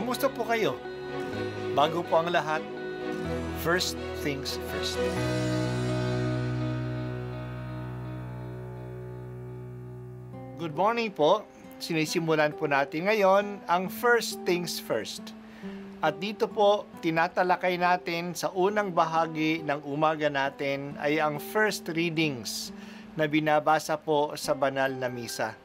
Kamusta po kayo? Bago po ang lahat, first things first. Good morning po. Sinisimulan po natin ngayon ang first things first. At dito po, tinatalakay natin sa unang bahagi ng umaga natin ay ang first readings na binabasa po sa banal na misa.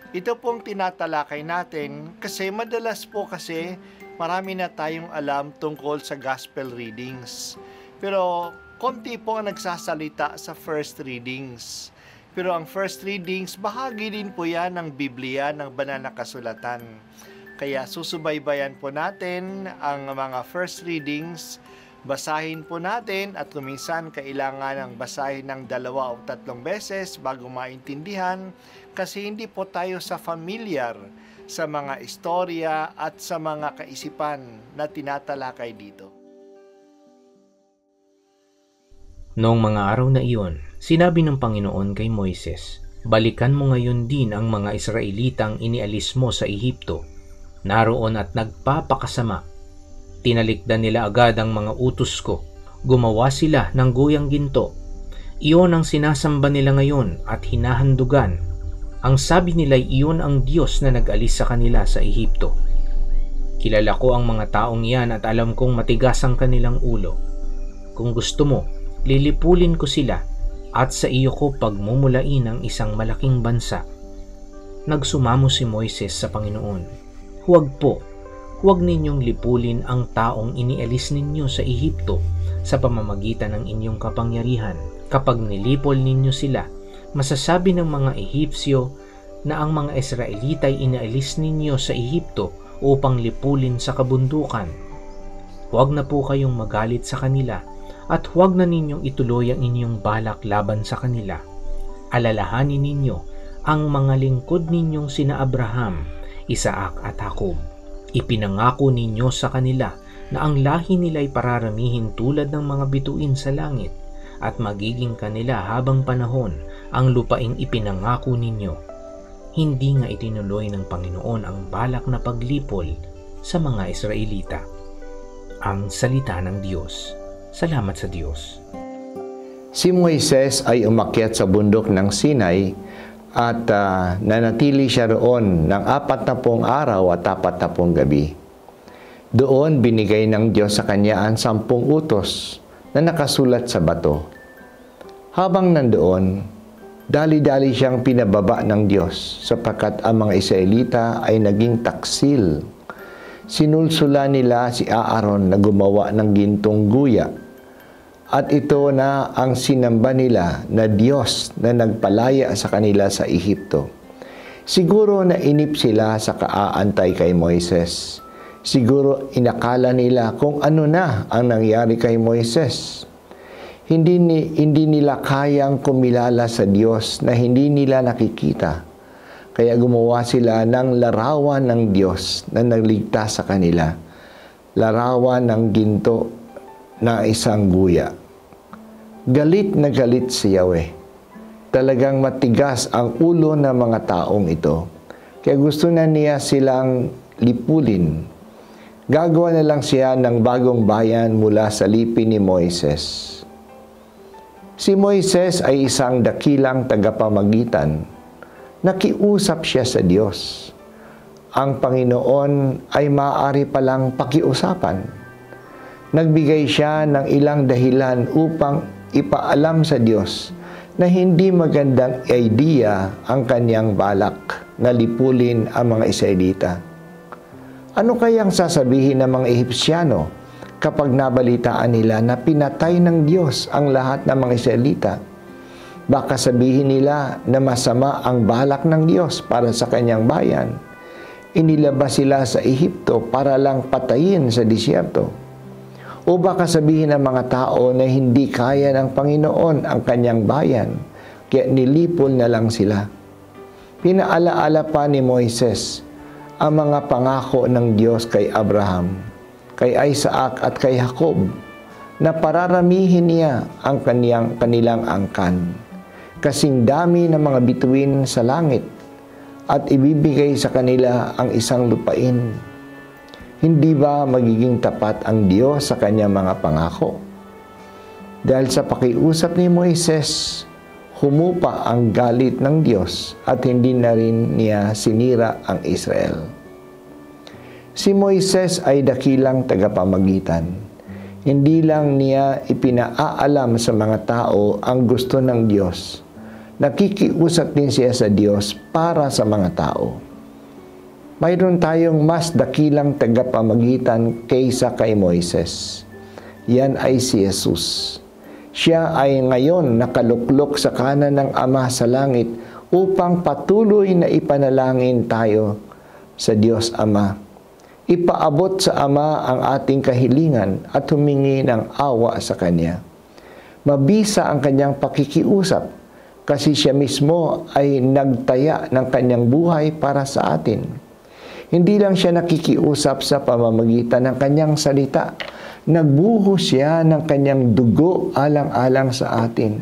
Ito pong tinatalakay natin kasi madalas po kasi marami na tayong alam tungkol sa gospel readings. Pero konti po ang nagsasalita sa first readings. Pero ang first readings, bahagi din po yan ng Biblia, ng banal na kasulatan. Kaya susubaybayan po natin ang mga first readings, basahin po natin at kuminsan kailangan ng basahin ng 2 o 3 beses bago maintindihan kasi hindi po tayo familiar sa mga istorya at sa mga kaisipan na tinatalakay dito. Noong mga araw na iyon, sinabi ng Panginoon kay Moises, "Balikan mo ngayon din ang mga Israelitang inialis mo sa Ehipto. Naroon at nagpapakasama. Tinalikdan nila agad ang mga utos ko. Gumawa sila ng guyang ginto. Iyon ang sinasamba nila ngayon at hinahandugan. Ang sabi nila iyon ang Diyos na nag-alis sa kanila sa Ehipto. Kilala ko ang mga taong iyan at alam kong matigas ang kanilang ulo. Kung gusto mo, lilipulin ko sila at sa iyo ko pagmumulain ang isang malaking bansa." Nagsumamo si Moises sa Panginoon, Huwag ninyong lipulin ang taong inialis ninyo sa Ehipto sa pamamagitan ng inyong kapangyarihan. Kapag nilipol ninyo sila, masasabi ng mga Ehipsyo na ang mga Israelita ay inaalis ninyo sa Ehipto upang lipulin sa kabundukan. Huwag na po kayong magalit sa kanila at huwag na ninyong ituloy ang inyong balak laban sa kanila. Alalahanin ninyo ang mga lingkod ninyong sina Abraham, Isaac at Jacob. Ipinangako ninyo sa kanila na ang lahi nila ay pararamihin tulad ng mga bituin sa langit at magiging kanila habang panahon ang lupaing ipinangako ninyo. Hindi nga itinuloy ng Panginoon ang balak na paglipol sa mga Israelita. Ang salita ng Diyos. Salamat sa Diyos. Si Moises ay umakyat sa bundok ng Sinai at nanatili siya roon ng 40 araw at 40 gabi. Doon binigay ng Diyos sa kanya ang 10 utos na nakasulat sa bato. Habang nandoon, dali-dali siyang pinababa ng Diyos sapagkat ang mga Israelita ay naging taksil. Sinulsula nila si Aaron na gumawa ng gintong guya. At ito na ang sinamba nila na Diyos na nagpalaya sa kanila sa Ehipto. Siguro nainip sila sa kaaantay kay Moises. Siguro inakala nila kung ano na ang nangyari kay Moises. Hindi nila kayang kumilala sa Diyos na hindi nila nakikita. Kaya gumawa sila ng larawan ng Diyos na nagligtas sa kanila. Larawan ng ginto na isang guya. Galit na galit si Yahweh. Talagang matigas ang ulo ng mga taong ito. Kaya gusto na niya silang lipulin. Gagawa na lang siya ng bagong bayan mula sa lipi ni Moises. Si Moises ay isang dakilang tagapamagitan. Nakiusap siya sa Diyos. Ang Panginoon ay maaari palang pakiusapan. Nagbigay siya ng ilang dahilan upang ipaalam sa Diyos na hindi magandang idea ang kanyang balak na lipulin ang mga Israelita. Ano kayang sasabihin ng mga Ehipsyano kapag nabalitaan nila na pinatay ng Diyos ang lahat ng mga Israelita? Baka sabihin nila na masama ang balak ng Diyos para sa kanyang bayan. Inilabas sila sa Ehipto para lang patayin sa disyerto. O baka sabihin ng mga tao na hindi kaya ng Panginoon ang kanyang bayan, kaya nilipol na lang sila. Pinaalaala pa ni Moises ang mga pangako ng Diyos kay Abraham, kay Isaac at kay Jacob, na pararamihin niya ang kanilang angkan. Kasing dami ng mga bituin sa langit at ibibigay sa kanila ang isang lupain. Hindi ba magiging tapat ang Diyos sa kanyang mga pangako? Dahil sa pakiusap ni Moises, humupa ang galit ng Diyos at hindi na rin niya sinira ang Israel. Si Moises ay dakilang tagapamagitan. Hindi lang niya ipinaalam sa mga tao ang gusto ng Diyos. Nakikiusap din siya sa Diyos para sa mga tao. Mayroon tayong mas dakilang tagapamagitan kaysa kay Moises. Yan ay si Jesus. Siya ay ngayon nakaluklok sa kanan ng Ama sa langit upang patuloy na ipanalangin tayo sa Diyos Ama. Ipaabot sa Ama ang ating kahilingan at humingi ng awa sa Kanya. Mabisa ang Kanyang pakikiusap kasi Siya mismo ay nagtaya ng Kanyang buhay para sa atin. Hindi lang Siya nakikiusap sa pamamagitan ng Kanyang salita, nagbuhos Siya ng Kanyang dugo alang-alang sa atin.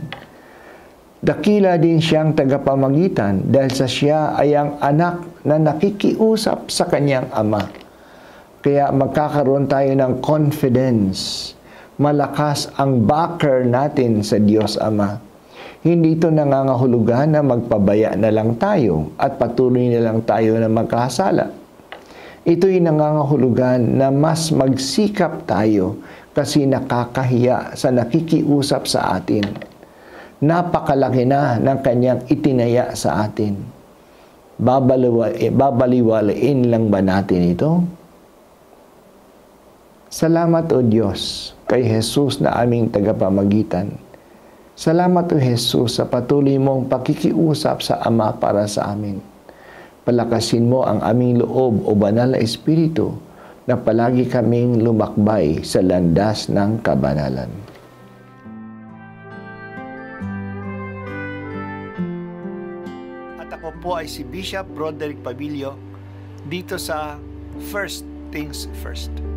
Dakila din Siyang tagapamagitan dahil sa Siya ay ang anak na nakikiusap sa Kanyang Ama. Kaya magkakaroon tayo ng confidence. Malakas ang backer natin sa Diyos Ama. Hindi ito nangangahulugan na magpabaya na lang tayo at patuloy na lang tayo na magkasala. Ito'y nangangahulugan na mas magsikap tayo kasi nakakahiya sa nakikiusap sa atin. Napakalaki na ng Kanyang itinaya sa atin. Babaliwalain lang ba natin ito? Salamat o Diyos kay Jesus na aming tagapamagitan. Salamat o Jesus sa patuloy mong pakikiusap sa Ama para sa amin. Palakasin mo ang aming loob o banal na Espiritu na palagi kaming lumakbay sa landas ng kabanalan. At ako po ay si Bishop Broderick Pabilio dito sa First Things First.